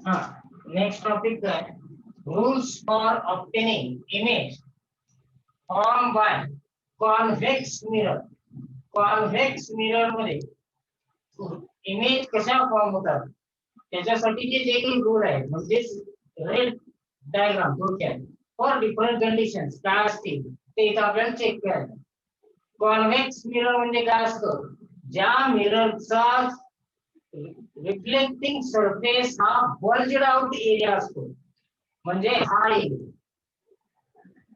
हा next topic काय rules for obtaining image form by convex mirror. Convex mirror मध्ये image कशा form होतात त्याच्यासाठीचे जे काही रूल आहे म्हणजे रेड डायग्राम थोडक्यात फॉर डिफरंट कंडिशन्स काय असतील ते इथं आपल्याला चेक करायचं. कॉन्व्हेक्स मिरर म्हणजे काय असतं ज्या मिररचा रिफ्लेक्टिंग सरफेस हा बल्ज्ड आउट एरिया असतो म्हणजे हा एरिया.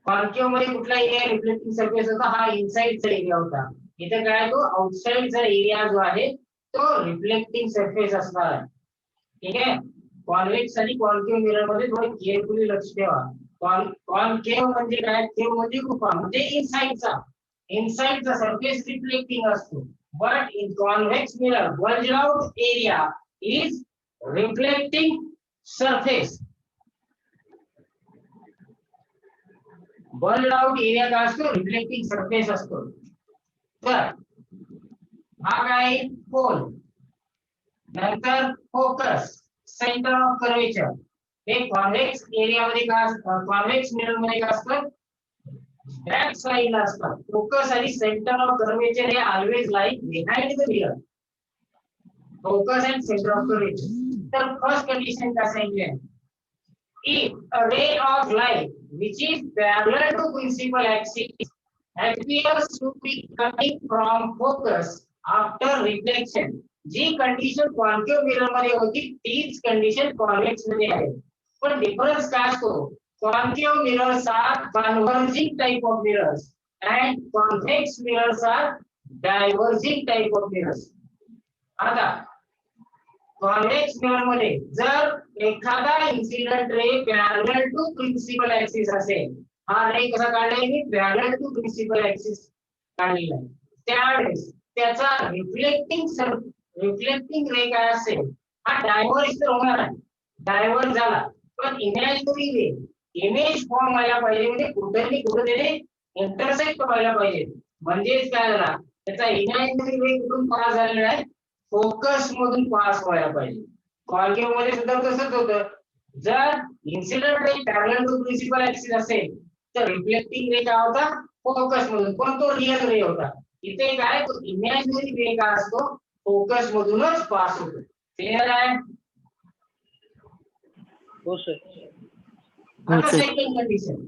कॉन्केव्ह मध्ये कुठला एरिया रिफ्लेक्टिंग सरफेस होता हा इनसाइडचा एरिया होता. इथे काय तो आउटसाइडचा एरिया जो आहे तो रिफ्लेक्टिंग सरफेस असणार आहे. ठीक आहे. कॉन्व्हेक्स आणि कॉन्केव्ह मिरर मध्ये थोडे केअरफुली लक्ष ठेवा. कॉन्केव्ह म्हणजे काय केव्ह म्हणजे गुफा म्हणजे इनसाइडचा सरफेस रिफ्लेक्टिंग असतो. But in convex mirror bulged out area is reflecting surface. Bulged out area काय असतो रिफ्लेक्टिंग सरफेस असतो. तर हा काय पोल नंतर फोकस सेंटर ऑफ कर्वेचर हे कॉन्व्हेक्स एरिया मध्ये काय कॉन्व्हेक्स मिरर मध्ये काय असतं बॅक साइडला असतात. फोकस आणि सेंटर ऑफ कर्वेचर हे always like behind the mirror. Focus and centre of curvature. तर फर्स्ट कंडिशन काय सांगितली if a ray of light which is parallel to principal axis appears to be coming from focus after reflection जी condition concave mirror मध्ये होती तीच condition convex मध्ये आहे. पण डिफरन्स काय असतो concave mirrors are converging type of mirrors and convex mirrors are diverging type of mirrors. आता कॉन्व्हेक्स मिरर मध्ये जर एखादा incident ray parallel to principal axis असेल हा रे कसा काढलाय मी पॅरलल टू प्रिन्सिपल ऍक्सिस काढलेला आहे त्यावेळेस त्याचा रिफ्लेक्टिंग रे काय असेल हा डायव्हर्ज तर होणार आहे. डायव्हर्ज झाला पण इमॅजिनरी रे इमेज फॉर्म व्हायला पाहिजे म्हणजे कुठेतरी इंटरसेक्ट व्हायला पाहिजे. म्हणजेच काय झाला त्याचा इमॅजिनरी रे कुठून पास झालेला आहे फोकस मधून पास व्हायला पाहिजे. कॉन्केव्ह मध्ये सुद्धा तसंच होतं जर incident ray parallel to principal axis असेल तर रिफ्लेक्टिंग रे काय होता फोकस मधून पण तो रियल रे होता. इथे काय तो इमॅजिनरी रे काय असतो फोकस मधूनच पास होतो. क्लिअर आहे. हो सर. आता second condition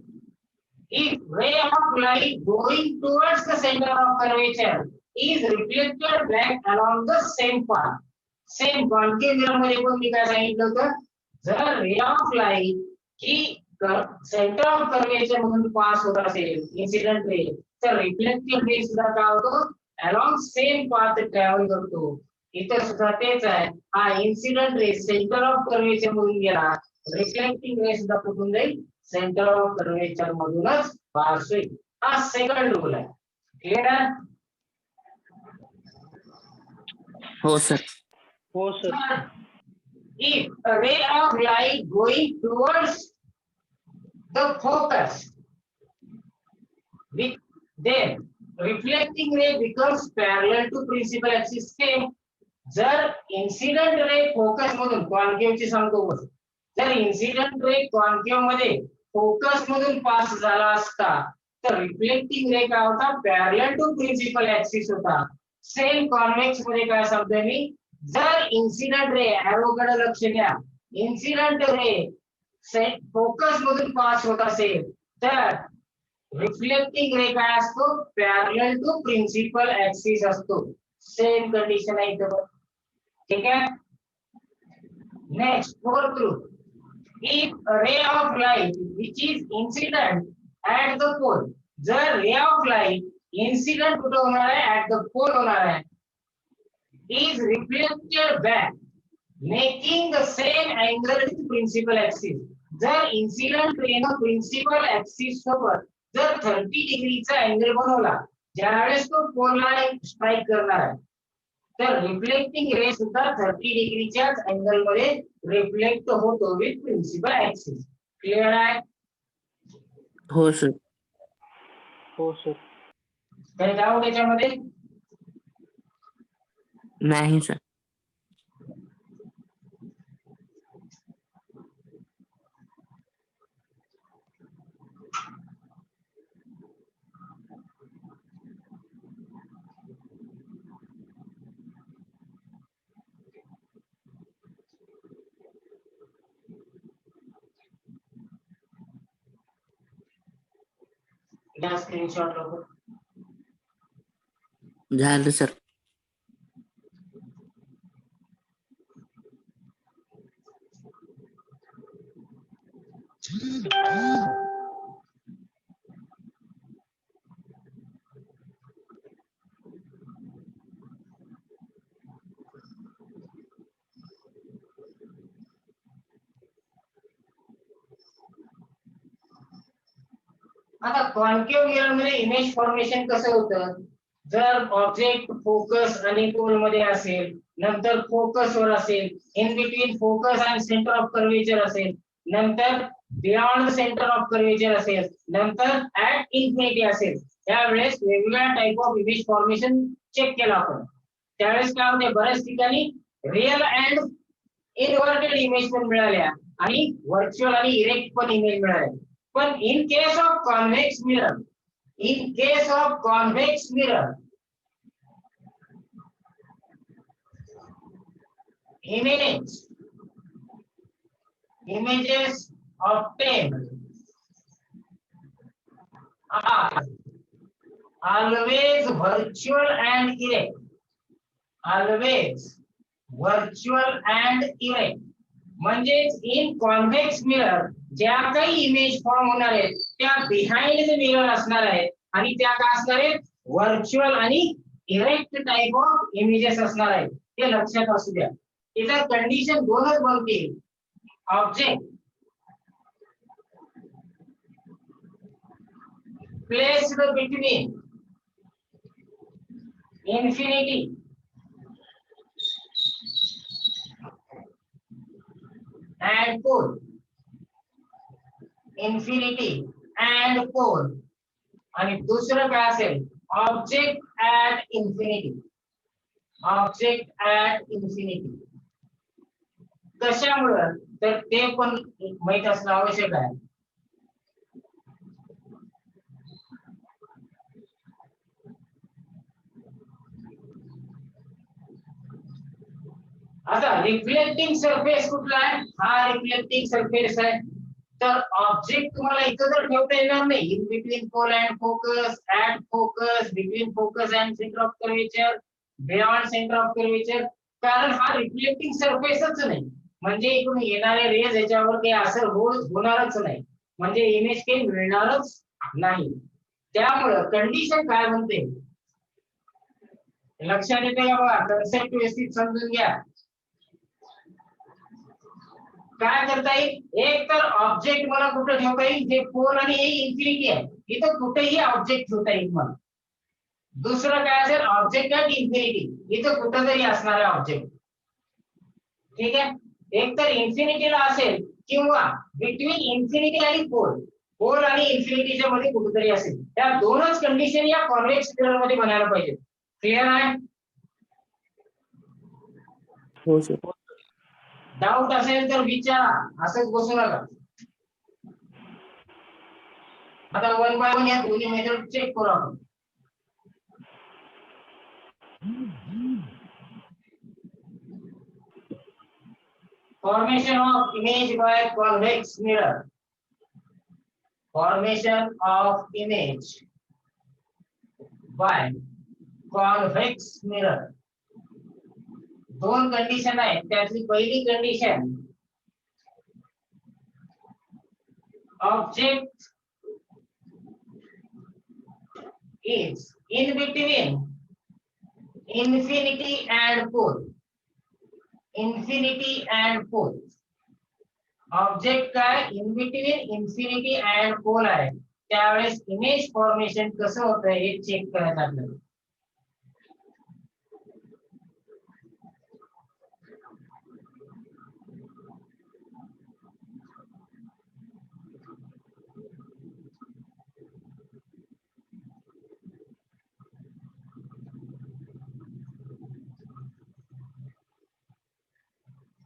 if ray of light going towards the center of curvature is reflected back along the same path. Same concave mirror मध्ये पण मी काय सांगितलं होतं जर ray of light he centre of curvature मधून पास होत असेल इन्सिडेंट रे तर रिफ्लेक्टिव्ह रे सुद्धा काय होतो अलॉंग सेम पाथ ट्रॅव्हल करतो. इथे सुद्धा तेच आहे हा incident ray centre of curvature मधून गेला रिफ्लेक्टिंग रे सुद्धा कुठून जाईल सेंटर ऑफ कर्वेचर मधूनच पास होईल. हा सेकंड रूल आहे. क्लिअर आहे. हो सर. हो sir. If a ray of light going towards the focus, then reflecting ray becomes parallel to principal axis. Same. जर इन्सिडेंट रे फोकस मधून कॉन्केव्ह ची सांगतो बस जर इन्सिडेंट रे कॉन्केव्ह मध्ये फोकस मधून पास झाला असता तर रिफ्लेक्टिंग रे काय होता पॅरलल टू प्रिन्सिपल ऍक्सिस होता. सेम कॉन्व्हेक्स मध्ये काय सांगतोय मी जर इन्सिडेंट रे एरो कडे लक्ष द्या इन्सिडेंट रे फोकस मधून पास होत असेल तर रिफ्लेक्टिंग रे काय असतो पॅरलल टू प्रिन्सिपल ऍक्सिस असतो. सेम कंडिशन आहे इथं. ठीक है. Next, fourth rule. If a ray of light which is incident at the pole, जर ray of light incident कुठे होणार आहे at the pole होणार आहे is reflected back making the same angle with principal axis. जर incident ray न principal axis सोबत जर 30 डिग्रीचा अँगल बनवला ज्यावेळेस तो पोलला स्ट्राइक करणार आहे तर रिफ्लेक्टिंग रे सुद्धा 30 डिग्रीच्याच अँगल मध्ये रिफ्लेक्ट होतो विथ प्रिन्सिपल ऍक्सिस. क्लिअर आहे. हो सर. हो सर. काही डाऊट याच्यामध्ये नाही सर. घ्या स्क्रीनशॉट लवकर. झालं सर. आता कॉन्केव्ह मिरर मध्ये इमेज फॉर्मेशन कसं होतं, जर ऑब्जेक्ट फोकस आणि पोल मध्ये असेल, नंतर फोकस वर असेल, इन बिटवीन फोकस आणि सेंटर ऑफ कर्वेचर असेल, नंतर बियॉन्ड सेंटर ऑफ कर्वेचर असेल, नंतर ऍट इन्फिनिटी असेल, त्यावेळेस वेगवेगळ्या type of image formation check केला आपण. त्यावेळेस काय होते, बऱ्याच ठिकाणी रिअल अँड इन्व्हर्टेड इमेज पण मिळाल्या आणि व्हर्च्युअल आणि इरेक्ट पण इमेज मिळाल्या. पण in case of convex mirror, images obtained are always virtual and erect. म्हणजेच इन कॉन्व्हेक्स मिरर ज्या काही इमेज फॉर्म होणार आहेत त्या बिहाइंड द मिरर असणार आहेत आणि त्या काय असणार आहेत, व्हर्च्युअल आणि इरेक्ट टाइप ऑफ इमेजेस असणार आहेत. ते लक्षात असू द्या. इथं कंडिशन दोनच बनतील. Object placed between infinity and pole, infinity and pole, आणि दुसरं काय असेल, ऑब्जेक्ट ऍट इन्फिनिटी. कशामुळं, तर ते पण माहित असणं आवश्यक आहे. आता रिफ्लेक्टिंग सरफेस कुठला आहे, हा रिफ्लेक्टिंग सरफेस आहे. तर ऑब्जेक्ट तुम्हाला इथं तर ठेवता येणार नाही, in between pole and focus, at focus, between focus and centre of curvature, beyond centre of curvature, कारण हा रिफ्लेक्टिंग सरफेसच नाही. म्हणजे इकडून येणारे रेज याच्यावर काही असर होणारच नाही, म्हणजे इमेज काही मिळणारच नाही. त्यामुळं कंडिशन काय म्हणते, लक्षात येते का बघा, कन्सेप्ट व्यवस्थित समजून घ्या. काय करता येईल, एक तर ऑब्जेक्ट मला कुठे ठेवता येईल, जे पोल आणि इन्फिनिटी आहे, इथं कुठेही ऑब्जेक्ट ठेवता येईल मला. दुसरं काय असेल, ऑब्जेक्ट ऍट इन्फिनिटी, इथं कुठेतरी असणार आहे ऑब्जेक्ट. ठीक आहे, एक तर इन्फिनिटीला असेल किंवा बिटवीन इन्फिनिटी आणि पोल आणि इन्फिनिटीच्या मध्ये कुठेतरी असेल. त्या दोनच कंडिशन या कॉन्व्हेक्स मिरर मध्ये बनायला पाहिजे. क्लिअर आहे? हो सर. डाऊट असेल तर विचारा, असंच बसू नका. आता वन बाय वन या दोन्ही मेथड चेक करू आपण. Formation of image by convex mirror. Formation of image by convex mirror. दोन कंडिशन आहेत. त्यातली पहिली condition, object is in between infinity and pole. Object काय in between infinity and pole आहे. त्यावेळेस इमेज फॉर्मेशन कसं होतं हे चेक करायचं आपल्याला.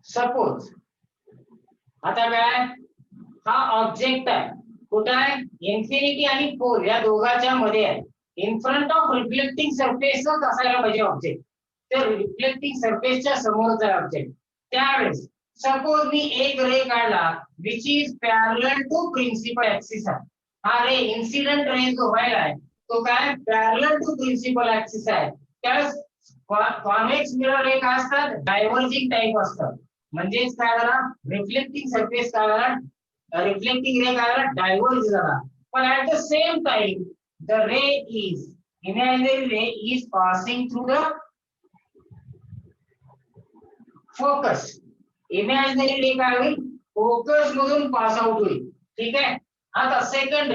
सपोज आता काय, हा ऑब्जेक्ट आहे, कुठे आहे, इन्फिनिटी आणि पोल या दोघांच्या मध्ये आहे. इन फ्रंट ऑफ रिफ्लेक्टिंग सरफेसच असायला पाहिजे ऑब्जेक्ट. तर रिफ्लेक्टिंग सरफेसच्या समोरचा आहे ऑब्जेक्ट. त्यावेळेस सपोज मी एक रे काढला which is parallel to principal axis आहे, हा रे इन्सिडेंट रे जो व्हायलाय तो काय पॅरलल टू प्रिन्सिपल ऍक्सिस आहे. त्यावेळेस कॉन्व्हेक्स मिरर हे काय असतात डायव्हर्जिंग टाइप असतात. म्हणजेच काय झाला रिफ्लेक्टिंग सरफेस काय झाला रिफ्लेक्टिंग रे काय झाला डायव्हर्ज झाला. पण at the same time the ray is imaginary ray is passing through the focus. imaginary ray काय होईल फोकस मधून पास आउट होईल. ठीक आहे. आता सेकंड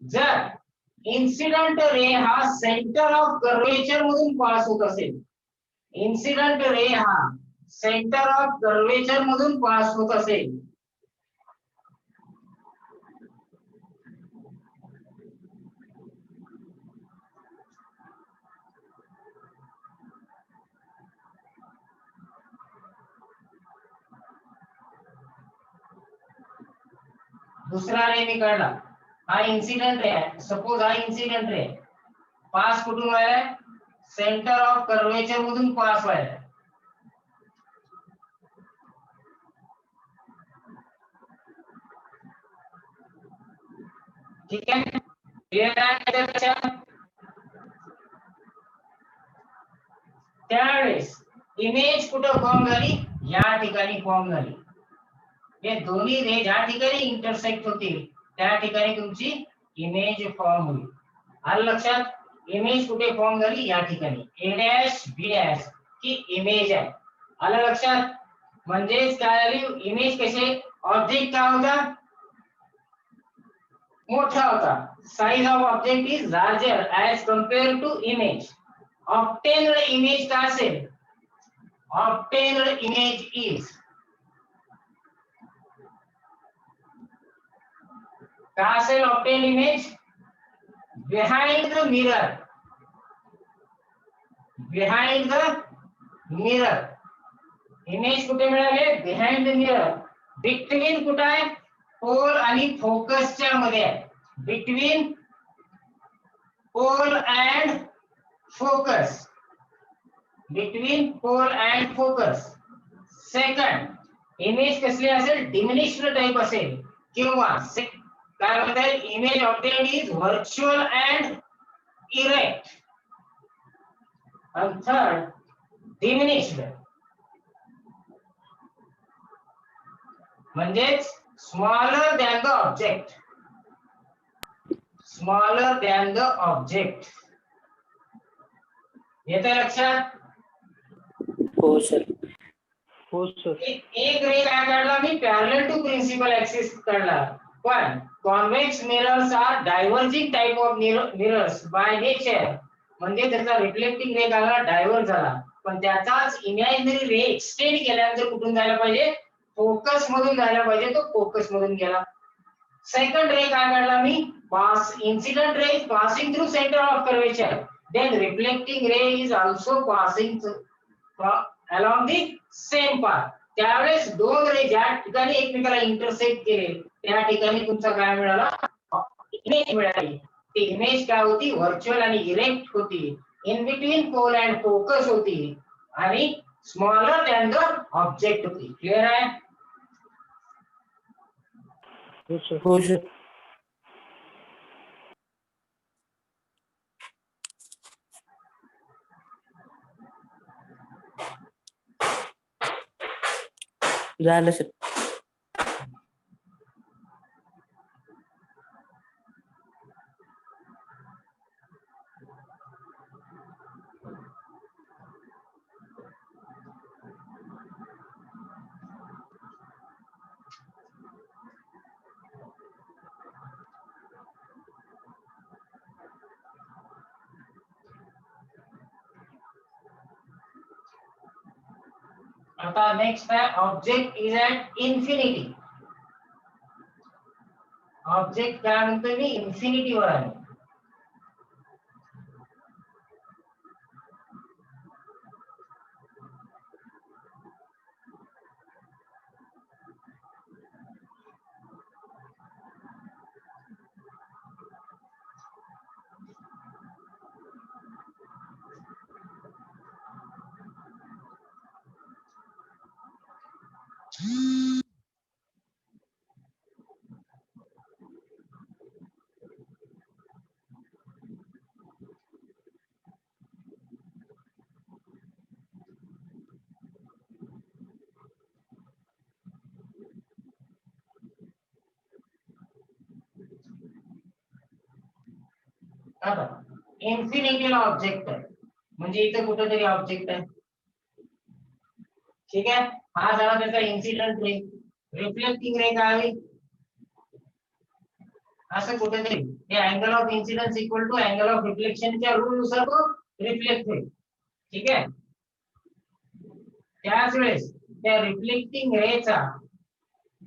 जर इन्सिडेंट रे हा सेंटर ऑफ कर्वेचर मधून पास होत असेल इन्सिडेंट रे हा सेंटर ऑफ कर्वेचर मधून पास होत असेल दुसरा रे मी काढला हा इन्सिडेंट रे आहे. सपोज हा इन्सिडेंट रे पास कुठून व्हायलाय सेंटर ऑफ कर्वेचर मधून पास व्हायलाय. ठीक आहे. क्लिअर आहे. त्यावेळेस इमेज कुठं फॉर्म झाली या ठिकाणी फॉर्म झाली. हे दोन्ही रे ज्या ठिकाणी इंटरसेक्ट होतील त्या ठिकाणी तुमची इमेज फॉर्म होईल. आलं लक्षात. इमेज कुठे फॉर्म झाली या ठिकाणी ए डॅश बी डॅश ही इमेज आहे. आलं लक्षात. म्हणजेच काय झाली इमेज कसे ऑब्जेक्ट काय होता मोठा होता. Size of object is larger as compare to image. Obtained image काय असेल ऑब्टेन्ड इमेज इज काय असेल obtained image behind the mirror. Behind the mirror image कुठे मिळाले बिहाइंड द मिरर. बिटवीन कुठे आहे पोल आणि फोकसच्या मध्ये आहे. Between pole and focus. Between pole and focus. Second image कसली असेल डिमिनिश्ड टाइप असेल किंवा काय म्हणतात image obtained is virtual and erect. and third diminished म्हणजेच smaller than the object. Smaller than the object. येतं लक्षात. हो सर. हो सर. एक रे काय काढला मी पॅरलल टू प्रिन्सिपल ऍक्सिस काढला. पण convex mirrors are diverging type of mirrors by nature. म्हणजे त्याचा रिफ्लेक्टिंग रे काय डायव्हर्ज झाला. पण त्याचाच इमॅजिनरी रे एक्सटेंड केल्यानंतर कुठून जायला पाहिजे फोकस मधून जायला पाहिजे. तो फोकस मधून गेला. सेकंड रे काय काढला मी pass incident ray is passing through centre of curvature. Then reflecting ray is also passing along the same path. त्यावेळेस दोन रे ज्या ठिकाणी एकमेकाला इंटरसेक्ट केले त्या ठिकाणी तुमचा काय मिळाला इमेज मिळाली. ती इमेज काय होती व्हर्च्युअल आणि इरेक्ट होती. In between pole and focus होती आणि स्मॉलर दॅन द ऑब्जेक्ट होती. क्लिअर आहे. हो सर. हो सर. झालं सर. आता नेक्स्ट आहे object is at infinity. Object काय म्हणतोय मी इन्फिनिटी वर आहे. आता इन्फिनिटीला ऑब्जेक्ट आहे म्हणजे इथं कुठेतरी ऑब्जेक्ट आहे. ठीक आहे, हा झाला त्याचा इन्सिडेंट रे. रिफ्लेक्टिंग रे काय आहे असं कुठेतरी हे angle of incidence equal to angle of रिफ्लेक्शनच्या रूल नुसार तो रिफ्लेक्ट होईल. ठीक आहे, त्याच वेळेस त्या रिफ्लेक्टिंग रेचा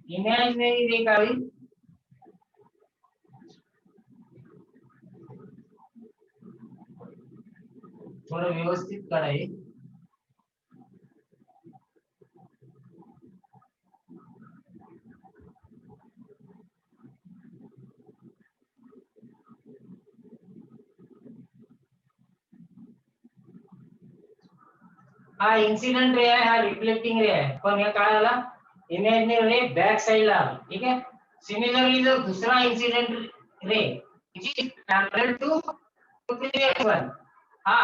इमॅजिनरी रे काय होईल थोडं व्यवस्थित करायचं. हा इन्सिडेंट रे आहे, हा रिफ्लेक्टिंग रे आहे, पण हे काय झाला इमॅजिनरी रे बॅक साइडला आला. ठीक आहे, सिमिलरली जर दुसरा incident ray which is parallel to previous one हा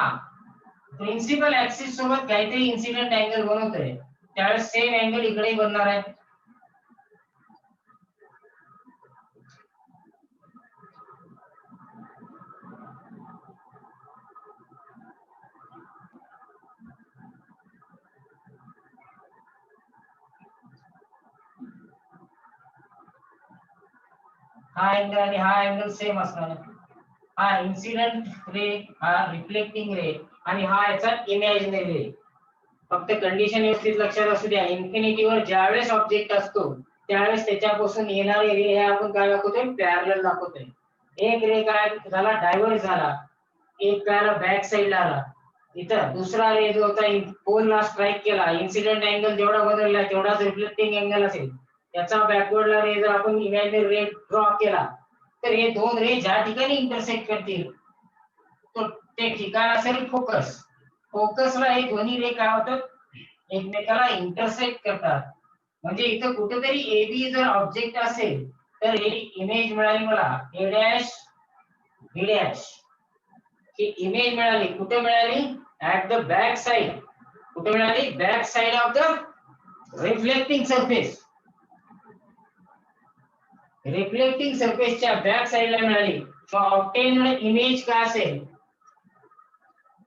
प्रिन्सिपल ऍक्सिस सोबत काहीतरी इन्सिडेंट अँगल बनवतोय त्यावेळेस सेम अँगल इकडे बनणार आहे. हा अँगल आणि हा अँगल सेम असणार आहे. हा इन्सिडेंट रे, हा रिफ्लेक्टिंग रे आणि हा याचा इमॅजिनरी रे. फक्त कंडिशन व्यवस्थित लक्षात असू द्या, इन्फिनिटीवर ज्यावेळेस ऑब्जेक्ट असतो त्यावेळेस त्याच्यापासून येणारे रे हे आपण काय दाखवतोय पॅरलल दाखवतोय. एक रे काय झाला डायव्हर्ज झाला, एक काय बॅक साइडला आला. इथं दुसरा रे जो होता पोलला स्ट्राइक केला, इन्सिडेंट अँगल जेवढा बदलला तेवढाच रिफ्लेक्टिंग अँगल असेल. त्याचा बॅकवर्डला रे जर आपण इमॅजिनरी रे ड्रॉ केला तर हे दोन रे ज्या ठिकाणी इंटरसेक्ट करतील तो ते ठिकाण असेल फोकस. फोकसला हे दोन्ही रे काय होतात एकमेकाला इंटरसेक्ट करतात. म्हणजे इथं कुठेतरी AB जर ऑब्जेक्ट असेल तर हे इमेज मिळाली मला A डॅश B डॅश. ही इमेज मिळाली कुठे मिळाली ऍट द बॅक साइड. कुठे मिळाली back side of the reflecting surface. Reflecting सरफेसच्या बॅक साइडला मिळाली. सो ऑब्टेन्ड इमेज काय असेल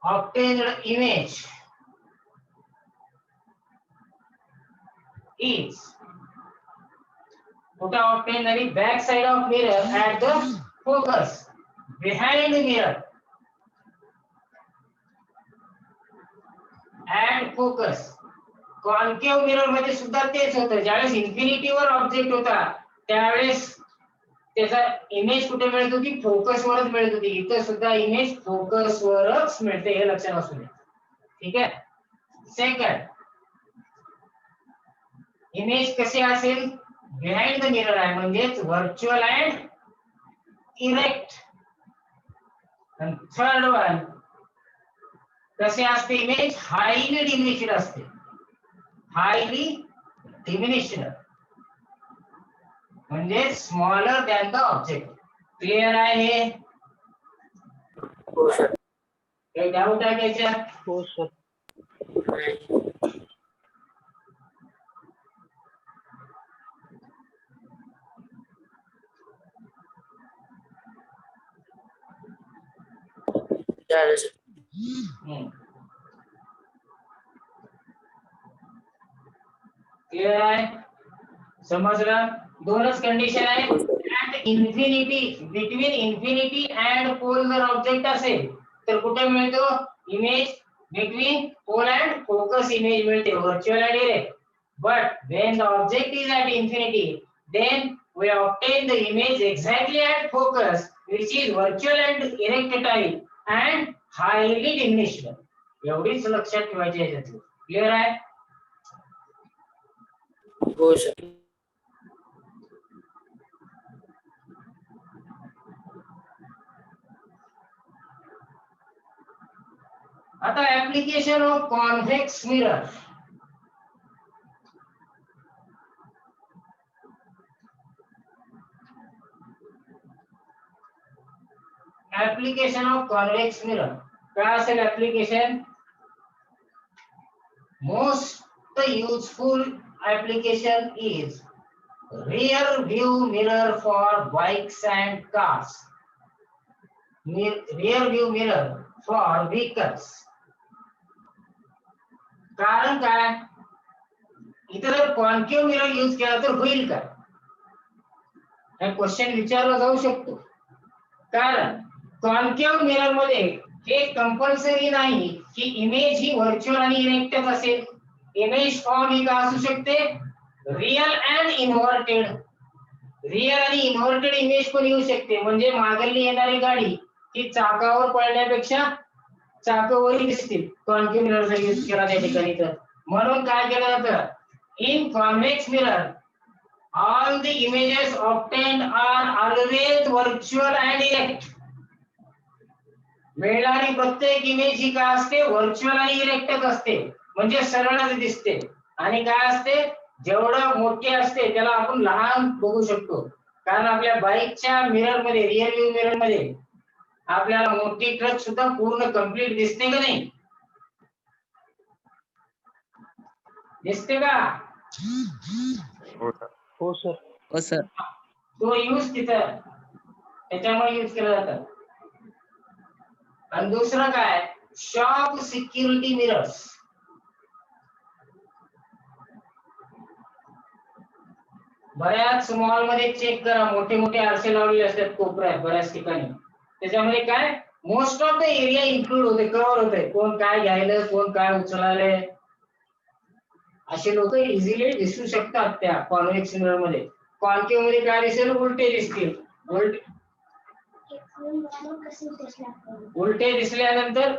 obtained image is what obtained the back side of mirror at the focus behind the mirror at focus. Concave mirror मध्ये सुद्धा तेच होतं, ज्यावेळेस इन्फिनिटी वर ऑब्जेक्ट होता त्यावेळेस त्याचा इमेज कुठे मिळत होती फोकस वरच मिळत होती. इथे सुद्धा इमेज फोकस वरच मिळते हे लक्षात असू द्या. ठीक आहे, सेकंड इमेज कसे असेल बिहाइंड द मिरर आहे म्हणजेच व्हर्च्युअल अँड इरेक्ट. आणि थर्ड वन कसे असते इमेज हायली डिमिनिश्ड असते. हायली डिमिनिश्ड म्हणजे smaller than the object. Clear आहे? हो सर. काही डाऊट आहे त्याच्यात? हो सर. झालं सर. क्लिअर आहे? समजलं? दोनच कंडिशन आहे. At infinity between infinity and pole जर ऑब्जेक्ट असेल तर कुठे मिळतो image between pole and focus image मिळते virtual and erect. But when the object is at infinity then we obtain the image exactly at focus which is virtual and erect type and highly diminished. एवढीच लक्षात ठेवायची आहे त्याची. Clear आहे? हो sir. आता application of convex mirror. Application of convex mirror काय असेल application? Most useful application is rear view mirror for bikes and cars. rear view mirror for vehicles. कारण काय, इथे जर कॉन्केव्ह मिरर यूज केला तर होईल का, हा क्वेश्चन विचारला जाऊ शकतो. कारण कॉन्केव्ह मिरर मध्ये हे कंपल्सरी नाही की इमेज ही व्हर्च्युअल आणि इरेक्टच असेल. इमेज फॉर्म ही का असू शकते, रियल अँड इन्व्हर्टेड. रियल आणि इन्व्हर्टेड इमेज पण येऊ शकते. म्हणजे मागली येणारी गाडी ही चाकावर पळण्यापेक्षा चाकावरही दिसतील कॉन्केव्ह मिररचा यूज केला त्या ठिकाणी. तर म्हणून काय केलं जातं, in convex mirror all the images obtained are always virtual and erect. मिळणारी प्रत्येक इमेज ही काय असते, व्हर्च्युअल आणि इरेक्टच असते. म्हणजे सरळच दिसते. आणि काय असते, जेवढं मोठी असते त्याला आपण लहान बघू शकतो. कारण आपल्या बाईकच्या मिरर मध्ये, रिअर व्ह्यू मिरर मध्ये आपल्याला मोठी ट्रक सुद्धा पूर्ण कंप्लीट दिसते का नाही, दिसते का? हो सर. हो सर. तो यूज तिथं त्याच्यामुळे यूज केला जातं. आणि दुसरं काय, शॉप सिक्युरिटी मिरर्स. बऱ्याच मॉल मध्ये चेक करा, मोठे मोठे आरसे लावलेले असतात कोपऱ्यात बऱ्याच ठिकाणी. त्याच्यामध्ये काय, most of the area include होते, कव्हर होते. कोण काय घ्यायला, कोण काय उचलायले, असे लोक इझिली दिसू शकतात त्या कॉन्व्हेक्स मिरर मध्ये. कॉन्केव्ह मध्ये काय दिसेल, उलटे दिसतील. उलटे दिसल्यानंतर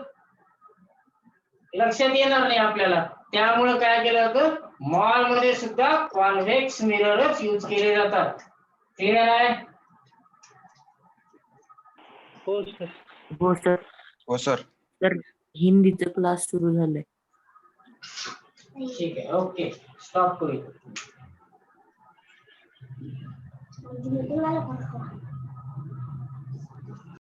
लक्षात येणार नाही आपल्याला. त्यामुळे काय केलं जातं, मॉल मध्ये सुद्धा कॉन्व्हेक्स मिररच यूज केले जातात. क्लिअर आहे? हो सर. हो सर. हो सर. सर हिंदीचा क्लास सुरू झालाय. ठीक आहे, ओके, स्टॉप करू.